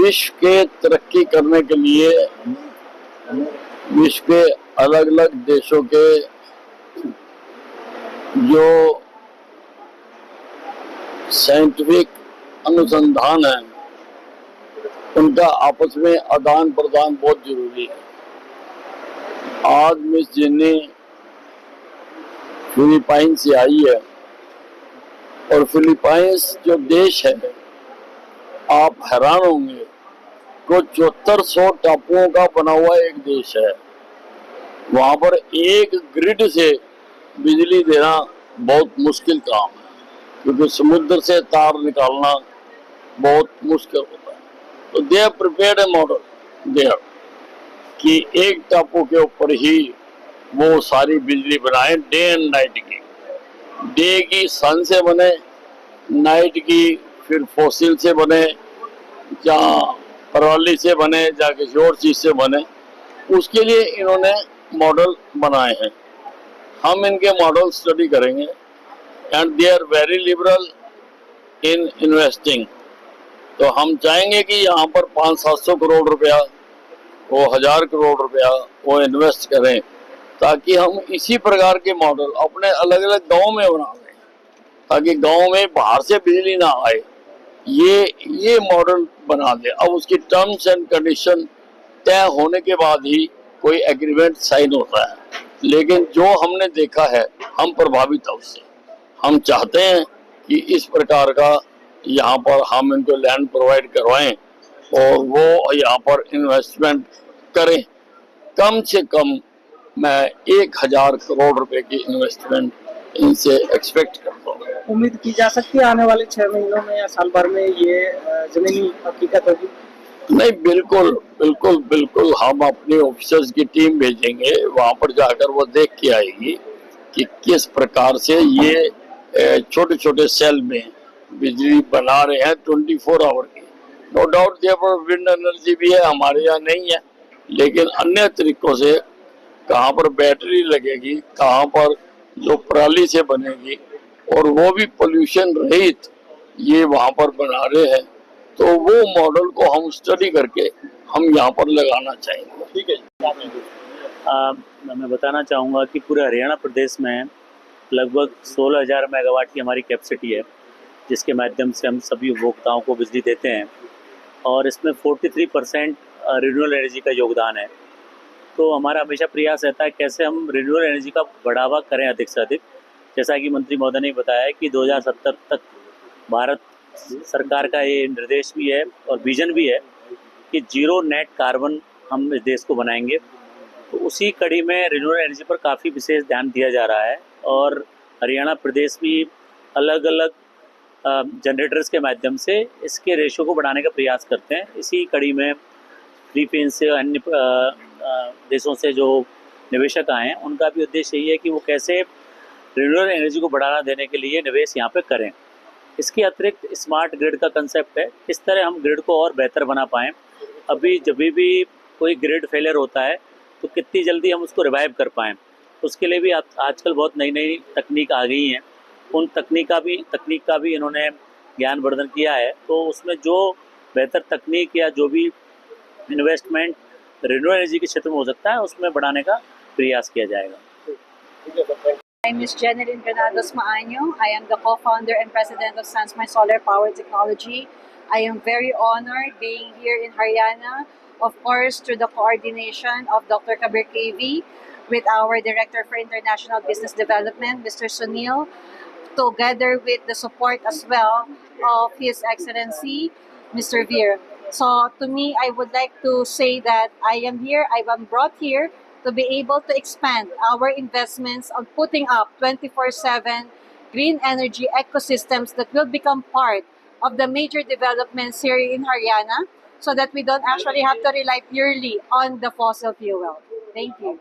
विश्व के तरक्की करने के लिए विश्व के अलग अलग देशों के जो साइंटिफिक अनुसंधान है उनका आपस में आदान प्रदान बहुत जरूरी है। आज मिस जिन्नी फिलीपाइन से आई है और फिलीपाइंस जो देश है, आप हैरान होंगे, को 7400 टापुओं का बना हुआ एक देश है। वहां पर एक ग्रिड से बिजली देना बहुत मुश्किल काम है, क्योंकि समुद्र से तार निकालना बहुत मुश्किल होता है। तो they have prepared a model there कि एक टापू के ऊपर ही वो सारी बिजली बनाए, डे एंड नाइट की। डे की सन से बने, नाइट की फिर फॉसिल से बने, या पराली से बने, या किसी और चीज से बने, उसके लिए इन्होंने मॉडल बनाए हैं। हम इनके मॉडल स्टडी करेंगे and they are very liberal in investing. तो हम चाहेंगे कि यहाँ पर 500-700 करोड़ रुपया, वो 1000 करोड़ रुपया वो इन्वेस्ट करें, ताकि हम इसी प्रकार के मॉडल अपने अलग अलग गाँव में बना लें, ताकि गाँव में बाहर से बिजली ना आए। ये मॉडल बना दे। अब उसकी टर्म्स एंड कंडीशन तय होने के बाद ही कोई एग्रीमेंट साइन होता है, लेकिन जो हमने देखा है हम प्रभावित है उससे। हम चाहते हैं कि इस प्रकार का यहाँ पर हम इनको लैंड प्रोवाइड करवाएं और वो यहाँ पर इन्वेस्टमेंट करें। कम से कम मैं 1000 करोड़ रुपए की इन्वेस्टमेंट इनसे एक्सपेक्ट करता हूँ। उम्मीद की जा सकती है आने वाले 6 महीनों में या साल भर में ये जमीनी हकीकत होगी? नहीं, बिल्कुल बिल्कुल बिल्कुल। हम अपने ऑफिसर्स की टीम भेजेंगे, वहां पर जाकर वो देख के आएगी कि किस प्रकार से ये छोटे छोटे सेल में बिजली बना रहे हैं 24 आवर की। नो डाउट यहाँ पर विंड एनर्जी भी है, हमारे यहाँ नहीं है, लेकिन अन्य तरीकों से कहाँ पर बैटरी लगेगी, कहाँ पर जो पराली से बनेगी, और वो भी पोल्यूशन रहित ये वहां पर बना रहे हैं। तो वो मॉडल को हम स्टडी करके हम यहाँ पर लगाना चाहेंगे। ठीक है। मैं बताना चाहूँगा कि पूरे हरियाणा प्रदेश में लगभग 16,000 मेगावाट की हमारी कैपेसिटी है, जिसके माध्यम से हम सभी उपभोक्ताओं को बिजली देते हैं, और इसमें 43% रिन्यूएबल एनर्जी का योगदान है। तो हमारा हमेशा प्रयास रहता है कैसे हम रिन्यूएबल एनर्जी का बढ़ावा करें अधिक से अधिक। जैसा कि मंत्री महोदय ने बताया है कि 2070 तक भारत सरकार का ये निर्देश भी है और विजन भी है कि 0 नेट कार्बन हम इस देश को बनाएंगे। तो उसी कड़ी में रिन्यूएबल एनर्जी पर काफ़ी विशेष ध्यान दिया जा रहा है, और हरियाणा प्रदेश भी अलग अलग जनरेटर्स के माध्यम से इसके रेशो को बढ़ाने का प्रयास करते हैं। इसी कड़ी में फिलीपींस से अन्य देशों से जो निवेशक आए हैं, उनका भी उद्देश्य यही है कि वो कैसे रिन्यूएबल एनर्जी को बढ़ावा देने के लिए निवेश यहाँ पे करें। इसके अतिरिक्त स्मार्ट ग्रिड का कंसेप्ट है, किस तरह हम ग्रिड को और बेहतर बना पाएँ। अभी जब भी कोई ग्रिड फेलियर होता है तो कितनी जल्दी हम उसको रिवाइव कर पाएँ, उसके लिए भी आजकल बहुत नई नई तकनीक आ गई हैं। उन तकनीक का भी इन्होंने ज्ञानवर्धन किया है। तो उसमें जो बेहतर तकनीक या जो भी इन्वेस्टमेंट रिन्यूएबल एनर्जी के क्षेत्र में हो सकता है, उसमें बढ़ाने का प्रयास किया जाएगा। I'm Ms. Jeneline Granados Maaño. I am the co-founder and president of Sunsmart Solar Power Technology. I am very honored being here in Haryana, of course, through the coordination of Dr. Kabir KV with our Director for International Business Development, Mr. Sunil, together with the support as well of His Excellency, Mr. Veer. So to me, I would like to say that I am brought here to be able to expand our investments on putting up 24/7 green energy ecosystems that will become part of the major developments here in Haryana, so that we don't actually have to rely purely on the fossil fuel. Thank you.